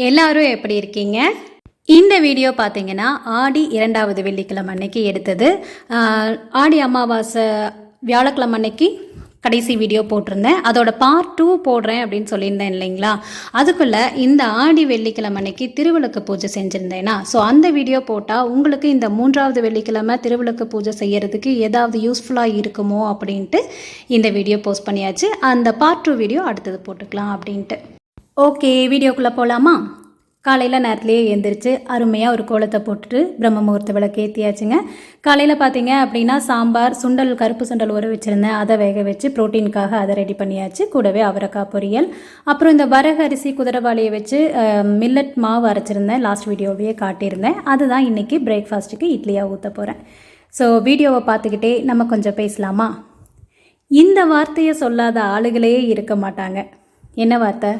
எல்லாரும் எப்படி இருக்கீங்க? இந்த வீடியோ பார்த்தீங்கன்னா ஆடி 2வது வெள்ளிக்கிழமை அன்னைக்கு எடுத்தது. ஆடி அமாவாசை வியாழக்கிழமை அன்னைக்கு கடைசி வீடியோ போட்டிருந்தேன். அதோட பார்ட் 2 போடுறேன் அப்படின்னு சொல்லியிருந்தேன் இல்லைங்களா? அதுக்குள்ளே இந்த ஆடி வெள்ளிக்கிழமை அன்னைக்கு திருவிளக்கு பூஜை செஞ்சுருந்தேன்னா, ஸோ அந்த வீடியோ போட்டால் உங்களுக்கு இந்த 3வது வெள்ளிக்கிழமை திருவிளக்கு பூஜை செய்கிறதுக்கு ஏதாவது யூஸ்ஃபுல்லாக இருக்குமோ அப்படின்ட்டு இந்த வீடியோ போஸ்ட் பண்ணியாச்சு. அந்த பார்ட் 2 வீடியோ அடுத்தது போட்டுக்கலாம் அப்படின்ட்டு. ஓகே, வீடியோக்குள்ளே போகலாமா? காலையில் நேரத்துலேயே எழுந்திரிச்சு அருமையாக ஒரு கோலத்தை போட்டுட்டு பிரம்ம முகூர்த்த விளக்கு ஏற்றியாச்சுங்க. காலையில் பார்த்தீங்க அப்படின்னா சாம்பார், சுண்டல், கருப்பு சுண்டல் ஊற வச்சுருந்தேன். அதை வேக வச்சு ப்ரோட்டீனுக்காக அதை ரெடி பண்ணியாச்சு. கூடவே அவரைக்காய் பொரியல், அப்புறம் இந்த வரகு அரிசி குதிரைவாளியை வச்சு மில்லட் மாவு அரைச்சிருந்தேன். லாஸ்ட் வீடியோவையே காட்டியிருந்தேன். அதுதான் இன்றைக்கி பிரேக்ஃபாஸ்ட்டுக்கு இட்லியாக ஊற்ற போகிறேன். ஸோ வீடியோவை பார்த்துக்கிட்டே நம்ம கொஞ்சம் பேசலாமா? இந்த வார்த்தையை சொல்லாத ஆளுகளே இருக்க மாட்டாங்க. என்ன வார்த்தை?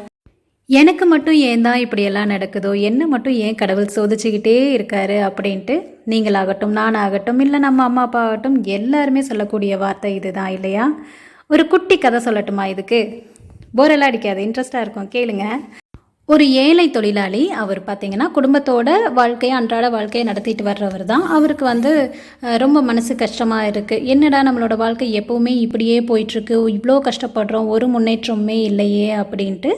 எனக்கு மட்டும் ஏன் தான் இப்படியெல்லாம் நடக்குதோ, என்ன மட்டும் ஏன் கடவுள் சோதிச்சுக்கிட்டே இருக்காரு அப்படின்ட்டு நீங்களாகட்டும், நானாகட்டும், இல்லை நம்ம அம்மா அப்பா ஆகட்டும், எல்லாருமே சொல்லக்கூடிய வார்த்தை இதுதான் இல்லையா? ஒரு குட்டி கதை சொல்லட்டுமா? இதுக்கு போரெல்லாம் அடிக்காது, இன்ட்ரெஸ்டாக இருக்கும், கேளுங்க. ஒரு ஏழை தொழிலாளி. அவர் பார்த்திங்கன்னா குடும்பத்தோட வாழ்க்கையை, அன்றாட வாழ்க்கையை நடத்திட்டு வர்றவர் தான். அவருக்கு ரொம்ப மனசு கஷ்டமாக இருக்குது. என்னடா நம்மளோட வாழ்க்கை எப்போவுமே இப்படியே போயிட்டுருக்கு, இவ்வளோ கஷ்டப்படுறோம், ஒரு முன்னேற்றமே இல்லையே அப்படின்ட்டு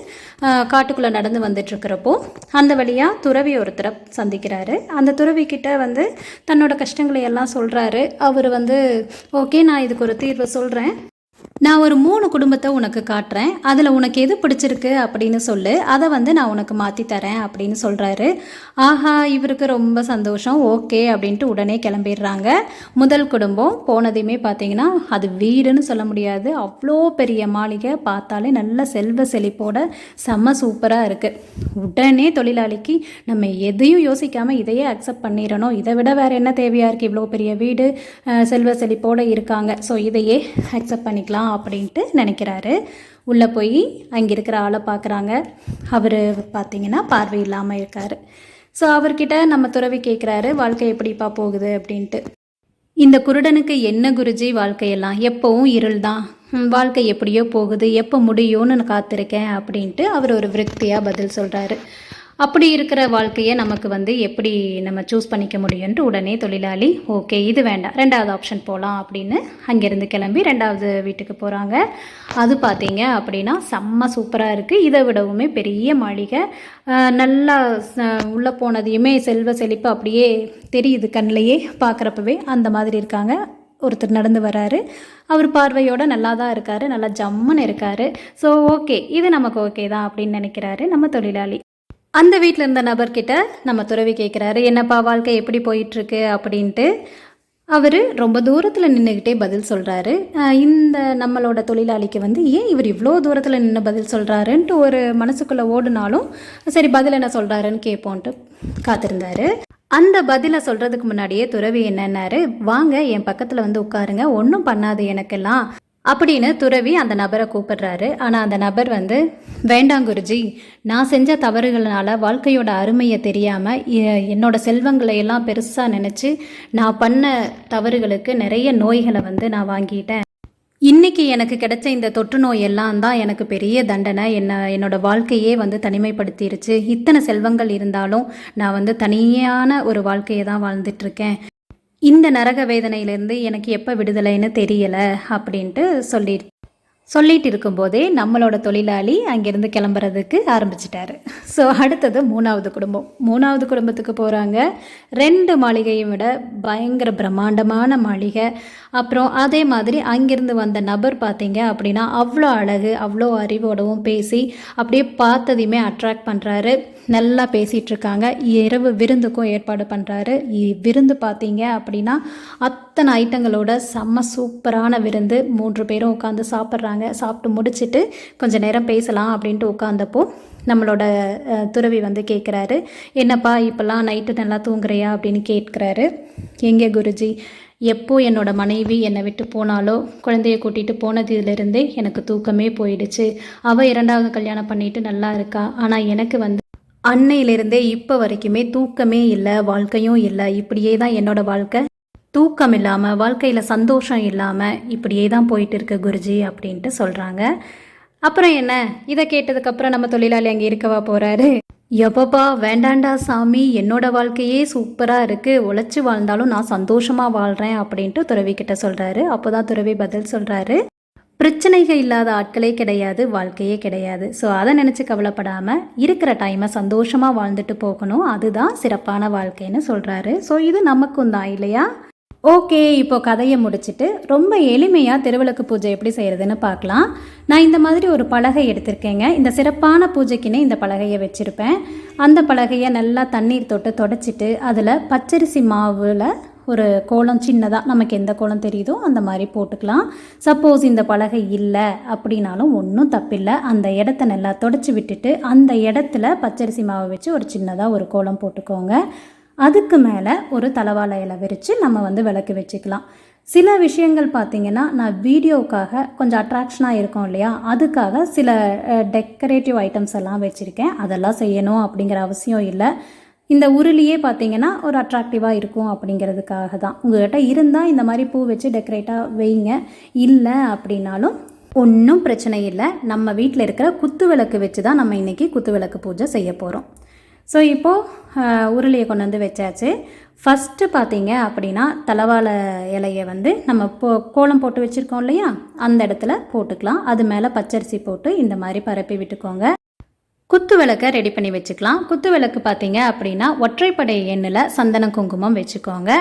காட்டுக்குள்ளே நடந்து வந்துட்டுருக்கிறப்போ அந்த வழியாக துறவி ஒருத்தரை சந்திக்கிறாரு. அந்த துறவிக்கிட்ட தன்னோட கஷ்டங்களை எல்லாம் சொல்கிறாரு. அவர் ஓகே, நான் இதுக்கு ஒரு தீர்வை சொல்கிறேன், நான் ஒரு 3 குடும்பத்தை உனக்கு காட்டுறேன், அதில் உனக்கு எது பிடிச்சிருக்கு அப்படின்னு சொல்லு, அதை நான் உனக்கு மாற்றி தரேன் அப்படின்னு சொல்கிறாரு. ஆஹா, இவருக்கு ரொம்ப சந்தோஷம். ஓகே அப்படின்ட்டு உடனே கிளம்பிடுறாங்க. முதல் குடும்பம் போனதையுமே பார்த்தீங்கன்னா அது வீடுன்னு சொல்ல முடியாது, அவ்வளோ பெரிய மாளிகை, பார்த்தாலே நல்ல செல்வ செழிப்போட செம்ம சூப்பராக இருக்குது. உடனே தொழிலாளிக்கு நம்ம எதையும் யோசிக்காமல் இதையே அக்செப்ட் பண்ணிடணும், இதை விட வேறு என்ன தேவையாக இருக்குது, இவ்வளோ பெரிய வீடு, செல்வ செழிப்போடு இருக்காங்க, ஸோ இதையே அக்செப்ட் பண்ணிக்கலாம் அப்படின்ட்டு நினைக்கிறாரு. உள்ளே போய் அங்கே இருக்கிற ஆளை பார்க்குறாங்க. அவர் பார்த்திங்கன்னா பார்வை இல்லாமல் இருக்கார். ஸோ அவர்கிட்ட நம்ம துறவி கேட்குறாரு, வாழ்க்கை எப்படிப்பா போகுது அப்படின்ட்டு. இந்த குருடனுக்கு என்ன குருஜி வாழ்க்கையெல்லாம், எப்போவும் இருள் தான், வாழ்க்கை எப்படியோ போகுது, எப்போ முடியும்னு நான் காத்திருக்கேன் அப்படின்ட்டு அவர் ஒரு விரக்தியாக பதில் சொல்கிறாரு. அப்படி இருக்கிற வாழ்க்கையை நமக்கு எப்படி நம்ம சூஸ் பண்ணிக்க முடியும்ன்ட்டு உடனே தொழிலாளி ஓகே இது வேண்டாம், 2வது ஆப்ஷன் போகலாம் அப்படின்னு அங்கேருந்து கிளம்பி 2வது வீட்டுக்கு போகிறாங்க. அது பார்த்தீங்க அப்படின்னா செம்ம சூப்பராக இருக்குது. இதை விடவுமே பெரிய மாளிகை, நல்லா உள்ளே போனதையுமே செல்வ செழிப்பு அப்படியே தெரியுது கண்ணிலையே பார்க்குறப்பவே, அந்த மாதிரி இருக்காங்க. ஒருத்தர் நடந்து வராரு. அவர் பார்வையோடு நல்லா தான் இருக்கார், நல்லா ஜம்முன்னு இருக்கார். ஸோ ஓகே, இது நமக்கு ஓகே தான் அப்படின்னு நினைக்கிறாரு நம்ம தொழிலாளி. அந்த வீட்டில் இருந்த நபர்கிட்ட நம்ம துறவி கேட்குறாரு, என்னப்பா வாழ்க்கை எப்படி போயிட்டுருக்கு அப்படின்ட்டு. அவர் ரொம்ப தூரத்தில் நின்றுக்கிட்டே பதில் சொல்கிறாரு. இந்த நம்மளோட தொழிலாளிக்கு ஏன் இவர் இவ்வளோ தூரத்தில் நின்று பதில் சொல்கிறாருன்ட்டு ஒரு மனசுக்குள்ளே ஓடுனாலும் சரி பதில் என்ன சொல்கிறாருன்னு கேட்போன்ட்டு காத்திருந்தார். அந்த பதிலை சொல்கிறதுக்கு முன்னாடியே துறவி என்னன்னாரு, வாங்க என் பக்கத்தில் உட்காருங்க, ஒன்றும் பண்ணாது எனக்கெல்லாம் அப்படின்னு துறவி அந்த நபரை கூப்பிடுறாரு. ஆனால் அந்த நபர் வேண்டாம் குருஜி, நான் செஞ்ச தவறுகள்னால வாழ்க்கையோட அருமையை தெரியாமல் என்னோட செல்வங்களை எல்லாம் பெருசாக நினச்சி நான் பண்ண தவறுகளுக்கு நிறைய நோய்களை நான் வாங்கிட்டேன். இன்றைக்கி எனக்கு கிடைச்ச இந்த தொற்று நோய் எல்லாம் தான் எனக்கு பெரிய தண்டனை, என்னோட வாழ்க்கையே தனிமைப்படுத்திருச்சு. இத்தனை செல்வங்கள் இருந்தாலும் நான் தனியான ஒரு வாழ்க்கையை தான் வாழ்ந்துட்டுருக்கேன். இந்த நரக வேதனையிலேருந்து எனக்கு எப்போ விடுதலைன்னு தெரியலை அப்படின்ட்டு சொல்லிட்டு இருக்கும்போதே நம்மளோட தொழிலாளி அங்கேருந்து கிளம்புறதுக்கு ஆரம்பிச்சிட்டாரு. ஸோ அடுத்தது 3வது குடும்பம். 3வது குடும்பத்துக்கு போகிறாங்க. 2 மாளிகையும் விட பயங்கர பிரம்மாண்டமான மாளிகை. அப்புறம் அதே மாதிரி அங்கேருந்து வந்த நபர் பார்த்தீங்க அப்படின்னா அவ்வளோ அழகு, அவ்வளோ அறிவோடவும் பேசி அப்படியே பார்த்ததையுமே அட்ராக்ட் பண்ணுறாரு. நல்லா பேசிகிட்டு இருக்காங்க. இரவு விருந்துக்கும் ஏற்பாடு பண்ணுறாரு. விருந்து பார்த்தீங்க அப்படின்னா அத்தனை ஐட்டங்களோட செம்ம சூப்பரான விருந்து. 3 பேரும் உட்காந்து சாப்பிட்றாங்க. சாப்பிட்டு முடிச்சுட்டு கொஞ்சம் நேரம் பேசலாம் அப்படின்ட்டு உட்காந்தப்போ நம்மளோட துறவி வந்து கேட்குறாரு, என்னப்பா இப்போல்லாம் நைட்டு நல்லா தூங்குறியா அப்படின்னு கேட்குறாரு. எங்கே குருஜி, எப்போ என்னோட மனைவி என்னை விட்டு போனாலோ, குழந்தைய கூட்டிகிட்டு போனதுலேருந்தே எனக்கு தூக்கமே போயிடுச்சு. அவள் 2வது கல்யாணம் பண்ணிட்டு நல்லா இருக்கா. ஆனால் எனக்கு வந்து அன்னையிலிருந்தே இப்போ வரைக்குமே தூக்கமே இல்லை, வாழ்க்கையும் இல்லை. இப்படியே தான் என்னோட வாழ்க்கை. தூக்கம் இல்லாமல், வாழ்க்கையில் சந்தோஷம் இல்லாமல் இப்படியே தான் போயிட்டு இருக்கு குருஜி அப்படின்ட்டு சொல்கிறாங்க. அப்புறம் என்ன, இதை கேட்டதுக்கப்புறம் நம்ம தொழிலாளி அங்கே இருக்கவா போகிறாரு. எப்பப்பா வேண்டாண்டா சாமி, என்னோட வாழ்க்கையே சூப்பராக இருக்குது, உழைச்சி வாழ்ந்தாலும் நான் சந்தோஷமாக வாழ்கிறேன் அப்படின்ட்டு துறவிக்கிட்ட சொல்கிறாரு. அப்போ தான் துறவி பதில் சொல்கிறாரு, பிரச்சனைகள் இல்லாத ஆட்களே கிடையாது, வாழ்க்கையே கிடையாது. ஸோ அதை நினச்சி கவலைப்படாமல் இருக்கிற டைமை சந்தோஷமாக வாழ்ந்துட்டு போகணும், அதுதான் சிறப்பான வாழ்க்கைன்னு சொல்கிறாரு. ஸோ இது நமக்கும் தான் இல்லையா? ஓகே, இப்போ கதையை முடிச்சுட்டு ரொம்ப எளிமையாக திருவிளக்கு பூஜை எப்படி செய்கிறதுன்னு பார்க்கலாம். நான் இந்த மாதிரி ஒரு பலகை எடுத்திருக்கேங்க. இந்த சிறப்பான பூஜைக்குன்னே இந்த பலகையை வச்சுருப்பேன். அந்த பலகையை நல்லா தண்ணீர் தொட்டு தொடச்சிட்டு அதில் பச்சரிசி மாவில் ஒரு கோலம் சின்னதாக நமக்கு எந்த கோலம் தெரியுதோ அந்த மாதிரி போட்டுக்கலாம். சப்போஸ் இந்த பலகை இல்லை அப்படின்னாலும் ஒன்றும் தப்பில்லை. அந்த இடத்த நல்லா தொடச்சி விட்டுட்டு அந்த இடத்துல பச்சரிசி மாவை வச்சு ஒரு சின்னதாக ஒரு கோலம் போட்டுக்கோங்க. அதுக்கு மேலே ஒரு தலவாழை இலை விரித்து நம்ம வந்து விளக்கு வச்சுக்கலாம். சில விஷயங்கள் பார்த்திங்கன்னா நான் வீடியோவுக்காக கொஞ்சம் அட்ராக்ஷனாக இருக்கும் இல்லையா, அதுக்காக சில டெக்கரேட்டிவ் ஐட்டம்ஸ் எல்லாம் வச்சுருக்கேன். அதெல்லாம் செய்யணும் அப்படிங்கிற அவசியம் இல்லை. இந்த உருளியே பார்த்திங்கன்னா ஒரு அட்ராக்டிவாக இருக்கும் அப்படிங்கிறதுக்காக தான். உங்கள்கிட்ட இருந்தால் இந்த மாதிரி பூ வச்சு டெக்கரேட்டாக வைங்க, இல்லை அப்படின்னாலும் ஒன்றும் பிரச்சனை இல்லை. நம்ம வீட்டில் இருக்கிற குத்து விளக்கு வச்சு தான் நம்ம இன்றைக்கி குத்து விளக்கு பூஜை செய்ய போகிறோம். ஸோ இப்போது உருளையை கொண்டு வந்து வச்சாச்சு. ஃபஸ்ட்டு பார்த்தீங்க அப்படின்னா தலவாழை இலையை வந்து நம்ம கோலம் போட்டு வச்சுருக்கோம் இல்லையா, அந்த இடத்துல போட்டுக்கலாம். அது மேலே பச்சரிசி போட்டு இந்த மாதிரி பரப்பி விட்டுக்கோங்க. குத்து விளக்கை ரெடி பண்ணி வச்சுக்கலாம். குத்து விளக்கு பார்த்தீங்க அப்படின்னா ஒற்றைப்படை எண்ணெயில் சந்தன குங்குமம் வச்சுக்கோங்க.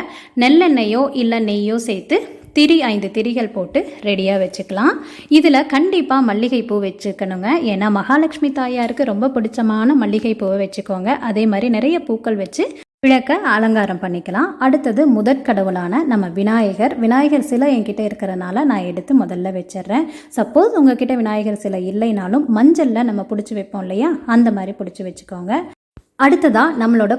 நெல்லெண்ணெயோ இல்லை நெய்யோ சேர்த்து 5 திரிகள் போட்டு ரெடியாக வச்சுக்கலாம். இதில் கண்டிப்பாக மல்லிகைப்பூ வச்சுக்கணுங்க. ஏன்னா மகாலட்சுமி தாயாருக்கு ரொம்ப பிடிச்சமான மல்லிகைப்பூவை வச்சுக்கோங்க. அதே மாதிரி நிறைய பூக்கள் வச்சு விளக்க அலங்காரம் பண்ணிக்கலாம். அடுத்தது முதற்கடவுளான நம்ம விநாயகர் சிலை என்கிட்ட இருக்கிறனால நான் எடுத்து முதல்ல வச்சிடுறேன். சப்போஸ் உங்ககிட்ட விநாயகர் சிலை இல்லைனாலும் மஞ்சளில் நம்ம பிடிச்சி வைப்போம் இல்லையா, அந்த மாதிரி பிடிச்சி வச்சுக்கோங்க. அடுத்ததாக நம்மளோட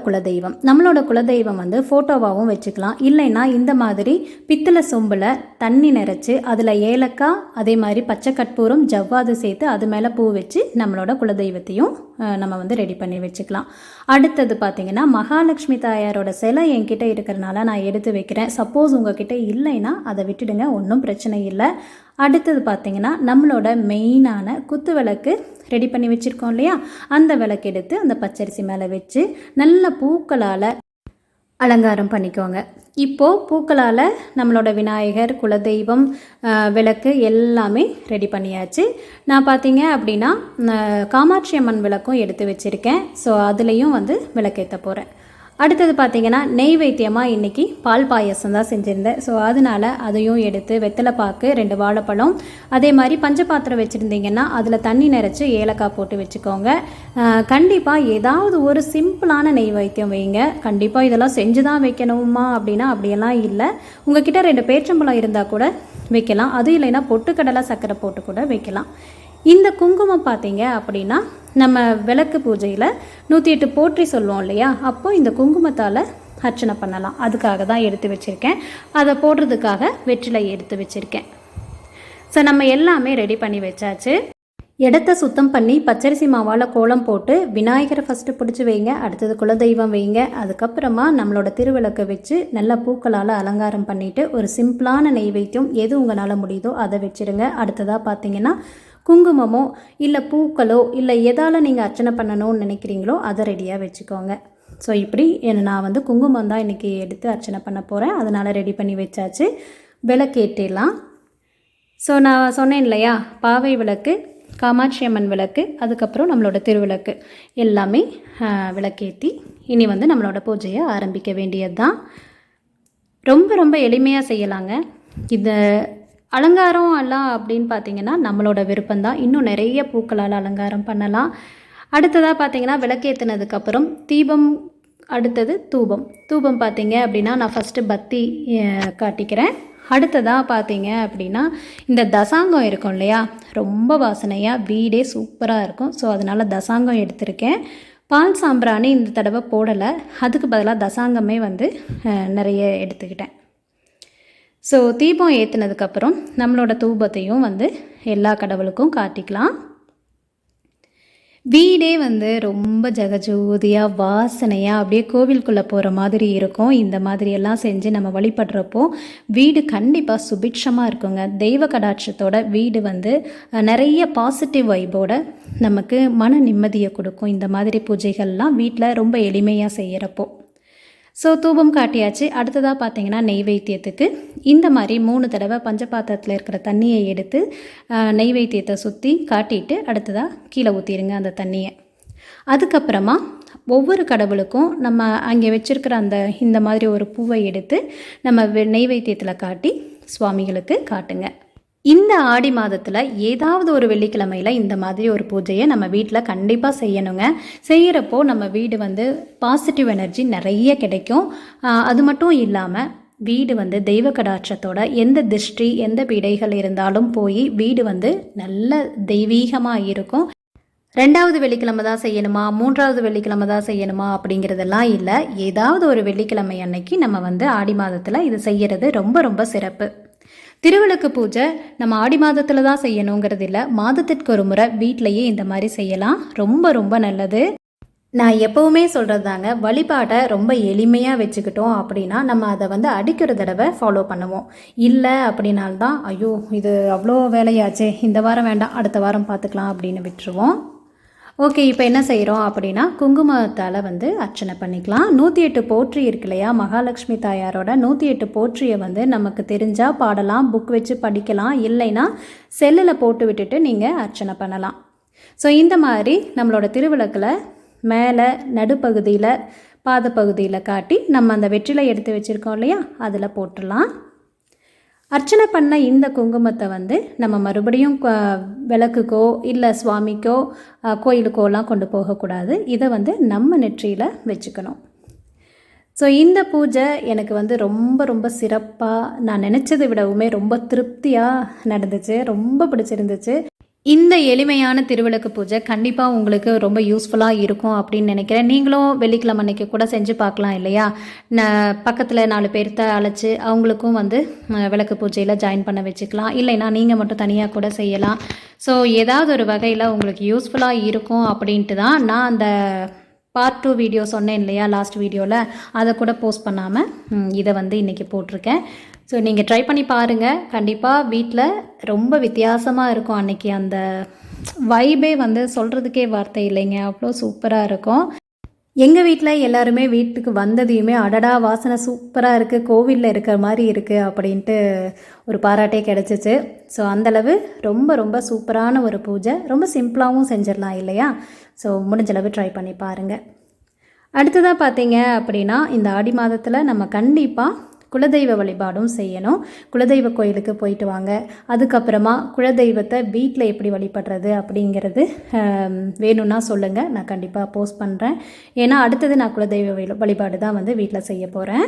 குலதெய்வம் வந்து ஃபோட்டோவாகவும் வச்சுக்கலாம். இல்லைன்னா இந்த மாதிரி பித்தளை சொம்பில் தண்ணி நிறச்சி அதில் ஏலக்காய், அதே மாதிரி பச்சை கற்பூரம், ஜவ்வாது சேர்த்து அது மேலே பூ வச்சு நம்மளோட குலதெய்வத்தையும் நம்ம வந்து ரெடி பண்ணி வச்சுக்கலாம். அடுத்தது பார்த்திங்கன்னா மகாலட்சுமி தாயாரோட சிலை என்கிட்ட இருக்கிறனால நான் எடுத்து வைக்கிறேன். சப்போஸ் உங்ககிட்ட இல்லைன்னா அதை விட்டுடுங்க, ஒன்றும் பிரச்சனை இல்லை. அடுத்தது பார்த்திங்கன்னா நம்மளோட மெயினான குத்து விளக்கு ரெடி பண்ணி வச்சுருக்கோம் இல்லையா, அந்த விளக்கு எடுத்து அந்த பச்சரிசி மேலே வச்சு நல்ல பூக்களால் அலங்காரம் பண்ணிக்கோங்க. இப்போது பூக்களால் நம்மளோட விநாயகர், குலதெய்வம், விளக்கு எல்லாமே ரெடி பண்ணியாச்சு. நான் பார்த்தீங்க அப்படின்னா காமாட்சி அம்மன் விளக்கும் எடுத்து வச்சுருக்கேன். ஸோ அதுலேயும் வந்து விளக்கேற்ற போகிறேன். அடுத்தது பார்த்திங்கன்னா நெய்வேத்தியமாக இன்றைக்கி பால் பாயசம் தான் செஞ்சுருந்தேன். ஸோ அதனால் அதையும் எடுத்து வெத்தலை பாக்கு, 2 வாழைப்பழம், அதே மாதிரி பஞ்சபாத்திரம் வச்சுருந்தீங்கன்னா அதில் தண்ணி நிறச்சி ஏலக்காய் போட்டு வச்சுக்கோங்க. கண்டிப்பாக ஏதாவது ஒரு சிம்பிளான நெய்வேத்தியம் வைங்க. கண்டிப்பாக இதெல்லாம் செஞ்சு தான் வைக்கணுமா அப்படின்னா அப்படியெல்லாம் இல்லை. உங்ககிட்ட 2 பேச்சம்பழம் இருந்தால் கூட வைக்கலாம். அதுவும் இல்லைன்னா பொட்டுக்கடலை சர்க்கரை போட்டு கூட வைக்கலாம். இந்த குங்குமம் பார்த்தீங்க அப்படின்னா நம்ம விளக்கு பூஜையில் 108 போற்றி சொல்லுவோம் இல்லையா, அப்போது இந்த குங்குமத்தால் அர்ச்சனை பண்ணலாம். அதுக்காக தான் எடுத்து வச்சுருக்கேன். அதை போடுறதுக்காக வெற்றிலை எடுத்து வச்சுருக்கேன். ஸோ நம்ம எல்லாமே ரெடி பண்ணி வச்சாச்சு. இடத்த சுத்தம் பண்ணி பச்சரிசி மாவால் கோலம் போட்டு விநாயகரை ஃபஸ்ட்டு பிடிச்சி வைங்க. அடுத்தது குலதெய்வம் வைங்க. அதுக்கப்புறமா நம்மளோட திருவிளக்கை வச்சு நல்ல பூக்களால் அலங்காரம் பண்ணிவிட்டு ஒரு சிம்பிளான நெய்வேத்தியம் எது உங்களால் முடியுதோ அதை வச்சுருங்க. அடுத்ததாக பார்த்தீங்கன்னா குங்குமமோ இல்லை பூக்களோ இல்லை எதால் நீங்கள் அர்ச்சனை பண்ணணும்னு நினைக்கிறீங்களோ அதை ரெடியாக வச்சுக்கோங்க. ஸோ இப்படி நான் வந்து குங்குமம் தான் இன்றைக்கி எடுத்து அர்ச்சனை பண்ண போகிறேன். அதனால் ரெடி பண்ணி வச்சாச்சு. விளக்கேற்றிடலாம். ஸோ நான் சொன்னேன் இல்லையா, பாவை விளக்கு, காமாட்சி அம்மன் விளக்கு, அதுக்கப்புறம் நம்மளோட திருவிளக்கு எல்லாமே விளக்கேற்றி இனி வந்து நம்மளோட பூஜையை ஆரம்பிக்க வேண்டியது தான். ரொம்ப ரொம்ப எளிமையாக செய்யலாங்க. இந்த அலங்காரம் எல்லாம் அப்படின்னு பார்த்தீங்கன்னா நம்மளோட விருப்பம்தான். இன்னும் நிறைய பூக்களால் அலங்காரம் பண்ணலாம். அடுத்ததாக பார்த்தீங்கன்னா விளக்கேற்றினதுக்கப்புறம் தீபம், அடுத்தது தூபம். தூபம் பார்த்தீங்க அப்படின்னா நான் ஃபஸ்ட்டு பத்தி காட்டிக்கிறேன். அடுத்ததாக பார்த்தீங்க அப்படின்னா இந்த தசாங்கம் இருக்கும் இல்லையா, ரொம்ப வாசனையாக வீடே சூப்பராக இருக்கும். ஸோ அதனால் தசாங்கம் எடுத்திருக்கேன். பால் சாம்பிராணி இந்த தடவை போடலை, அதுக்கு பதிலாக தசாங்கமே வந்து நிறைய எடுத்துக்கிட்டேன். ஸோ தீபம் ஏற்றினதுக்கப்புறம் நம்மளோட தூபத்தையும் வந்து எல்லா கடவுளுக்கும் காட்டிக்கலாம். வீடே வந்து ரொம்ப ஜெகஜோதியாக வாசனையாக அப்படியே கோவிலுக்குள்ளே போகிற மாதிரி இருக்கும். இந்த மாதிரியெல்லாம் செஞ்சு நம்ம வழிபடுறப்போ வீடு கண்டிப்பாக சுபிட்சமாக இருக்குங்க. தெய்வ கடாட்சத்தோட வீடு வந்து நிறைய பாசிட்டிவ் வைபோட நமக்கு மன நிம்மதியை கொடுக்கும். இந்த மாதிரி பூஜைகள்லாம் வீட்டில் ரொம்ப எளிமையாக செய்கிறப்போ. ஸோ தூபம் காட்டியாச்சு. அடுத்ததாக பார்த்தீங்கன்னா நெய்வேத்தியத்துக்கு இந்த மாதிரி 3 தடவை பஞ்சபாத்திரத்தில் இருக்கிற தண்ணியை எடுத்து நெய்வேத்தியத்தை சுற்றி காட்டிட்டு அடுத்ததாக கீழே ஊற்றிடுங்க அந்த தண்ணியை. அதுக்கப்புறமா ஒவ்வொரு கடவுளுக்கும் நம்ம அங்கே வச்சுருக்கிற இந்த மாதிரி ஒரு பூவை எடுத்து நம்ம நெய்வேத்தியத்தில் காட்டி சுவாமிகளுக்கு காட்டுங்க. இந்த ஆடி மாதத்தில் ஏதாவது ஒரு வெள்ளிக்கிழமையில் இந்த மாதிரி ஒரு பூஜையை நம்ம வீட்டில் கண்டிப்பாக செய்யணுங்க. செய்கிறப்போ நம்ம வீடு வந்து பாசிட்டிவ் எனர்ஜி நிறைய கிடைக்கும். அது மட்டும் இல்லாமல் வீடு வந்து தெய்வ கடாட்சத்தோட எந்த திருஷ்டி எந்த பிடைகள் இருந்தாலும் போய் வீடு வந்து நல்ல தெய்வீகமாக இருக்கும். 2வது வெள்ளிக்கிழமை தான் செய்யணுமா, 3வது வெள்ளிக்கிழமை தான் செய்யணுமா அப்படிங்கிறதெல்லாம் இல்லை. ஏதாவது ஒரு வெள்ளிக்கிழமை அன்னைக்கு நம்ம வந்து ஆடி மாதத்தில் இது செய்கிறது ரொம்ப ரொம்ப சிறப்பு. திருவிளக்கு பூஜை நம்ம ஆடி மாதத்தில் தான் செய்யணுங்கிறது இல்லை, மாதத்திற்கு ஒரு முறை வீட்டிலையே இந்த மாதிரி செய்யலாம். ரொம்ப ரொம்ப நல்லது. நான் எப்போவுமே சொல்கிறது தாங்க, வழிபாட்டை ரொம்ப எளிமையாக வச்சுக்கிட்டோம் அப்படின்னா நம்ம அதை வந்து அடிக்கிற தடவை ஃபாலோ பண்ணுவோம். இல்லை அப்படின்னால்தான் ஐயோ இது அவ்வளோ வேலையாச்சே, இந்த வாரம் வேண்டாம் அடுத்த வாரம் பார்த்துக்கலாம் அப்படின்னு விட்டுருவோம். ஓகே, இப்போ என்ன செய்கிறோம் அப்படின்னா குங்குமத்தால் வந்து அர்ச்சனை பண்ணிக்கலாம். 108 போற்றி இருக்கு இல்லையா, மகாலட்சுமி தாயாரோட 108 போற்றியை வந்து நமக்கு தெரிஞ்சால் பாடலாம், புக் வச்சு படிக்கலாம், இல்லைன்னா செல்லில் போட்டு விட்டுட்டு நீங்கள் அர்ச்சனை பண்ணலாம். ஸோ இந்த மாதிரி நம்மளோட திருவிளக்கில் மேலே நடுப்பகுதியில் பாதப்பகுதியில் காட்டி நம்ம அந்த வெற்றிலை எடுத்து வச்சுருக்கோம் இல்லையா அதில் போட்டுடலாம். அர்ச்சனை பண்ண இந்த குங்குமத்தை வந்து நம்ம மறுபடியும் விளக்குக்கோ இல்லை சுவாமிக்கோ கோயிலுக்கோலாம் கொண்டு போகக்கூடாது. இதை வந்து நம்ம நெற்றியில் வச்சுக்கணும். ஸோ இந்த பூஜை எனக்கு வந்து ரொம்ப ரொம்ப சிறப்பாக, நான் நினச்சதை விடவுமே ரொம்ப திருப்தியாக நடந்துச்சு, ரொம்ப பிடிச்சிருந்துச்சு. இந்த எளிமையான திருவிளக்கு பூஜை கண்டிப்பாக உங்களுக்கு ரொம்ப யூஸ்ஃபுல்லாக இருக்கும் அப்படின்னு நினைக்கிறேன். நீங்களும் வெள்ளிக்கிழமை அன்னைக்கு கூட செஞ்சு பார்க்கலாம் இல்லையா. பக்கத்தில் 4 பேர்த்த அழைச்சி அவங்களுக்கும் வந்து விளக்கு பூஜையில் ஜாயின் பண்ண வச்சுக்கலாம், இல்லைன்னா நீங்கள் மட்டும் தனியாக கூட செய்யலாம். ஸோ ஏதாவது ஒரு வகையில் உங்களுக்கு யூஸ்ஃபுல்லாக இருக்கும் அப்படின்ட்டு தான் நான் அந்த பார்ட் 2 வீடியோ சொன்னேன் இல்லையா லாஸ்ட் வீடியோவில், அதை கூட போஸ்ட் பண்ணாமல் இதை வந்து இன்றைக்கி போட்டிருக்கேன். ஸோ நீங்கள் ட்ரை பண்ணி பாருங்கள். கண்டிப்பாக வீட்டில் ரொம்ப வித்தியாசமாக இருக்கும். அன்றைக்கி அந்த வைபே வந்து சொல்கிறதுக்கே வார்த்தை இல்லைங்க, அவ்வளோ சூப்பராக இருக்கும். எங்கள் வீட்டில் எல்லாருமே வீட்டுக்கு வந்ததையுமே அடடா வாசனை சூப்பராக இருக்குது, கோவிலில் இருக்கிற மாதிரி இருக்குது அப்படின்ட்டு ஒரு பாராட்டே கிடச்சிச்சு. ஸோ அந்தளவு ரொம்ப ரொம்ப சூப்பரான ஒரு பூஜை, ரொம்ப சிம்பிளாகவும் செஞ்சிடலாம் இல்லையா. ஸோ முடிஞ்சளவு ட்ரை பண்ணி பாருங்கள். அடுத்ததாக பார்த்தீங்க அப்படின்னா இந்த ஆடி மாதத்தில் நம்ம கண்டிப்பாக குலதெய்வ வழிபாடும் செய்யணும். குலதெய்வ கோயிலுக்கு போயிட்டு வாங்க. அதுக்கப்புறமா குலதெய்வத்தை வீட்டில் எப்படி வழிபடுறது அப்படிங்கிறது வேணும்னா சொல்லுங்கள், நான் கண்டிப்பாக போஸ்ட் பண்ணுறேன். ஏன்னா அடுத்தது நான் குலதெய்வ வழிபாடு தான் வந்து வீட்டில் செய்ய போகிறேன்.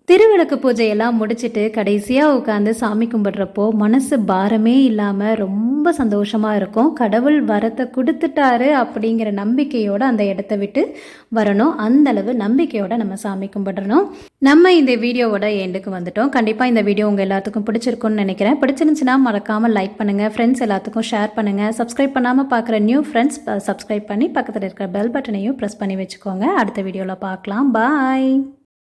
திருவிளக்கு பூஜையெல்லாம் முடிச்சுட்டு கடைசியாக உட்காந்து சாமி கும்பிட்றப்போ மனசு பாரமே இல்லாமல் ரொம்ப சந்தோஷமாக இருக்கும். கடவுள் வரத்தை கொடுத்துட்டாரு அப்படிங்கிற நம்பிக்கையோடு அந்த இடத்த விட்டு வரணும். அந்தளவு நம்பிக்கையோடு நம்ம சாமி கும்பிட்றணும். நம்ம இந்த வீடியோவோட எண்டுக்கு வந்துட்டோம். கண்டிப்பாக இந்த வீடியோ உங்கள் எல்லாத்துக்கும் பிடிச்சிருக்குன்னு நினைக்கிறேன். பிடிச்சிருந்துச்சுன்னா மறக்காமல் லைக் பண்ணுங்கள், ஃப்ரெண்ட்ஸ் எல்லாத்துக்கும் ஷேர் பண்ணுங்கள். சப்ஸ்கிரைப் பண்ணாமல் பார்க்குற நியூ ஃப்ரெண்ட்ஸ் சப்ஸ்கிரைப் பண்ணி பக்கத்தில் இருக்கிற பெல் பட்டனையும் ப்ரெஸ் பண்ணி வச்சுக்கோங்க. அடுத்த வீடியோவில் பார்க்கலாம். பாய்.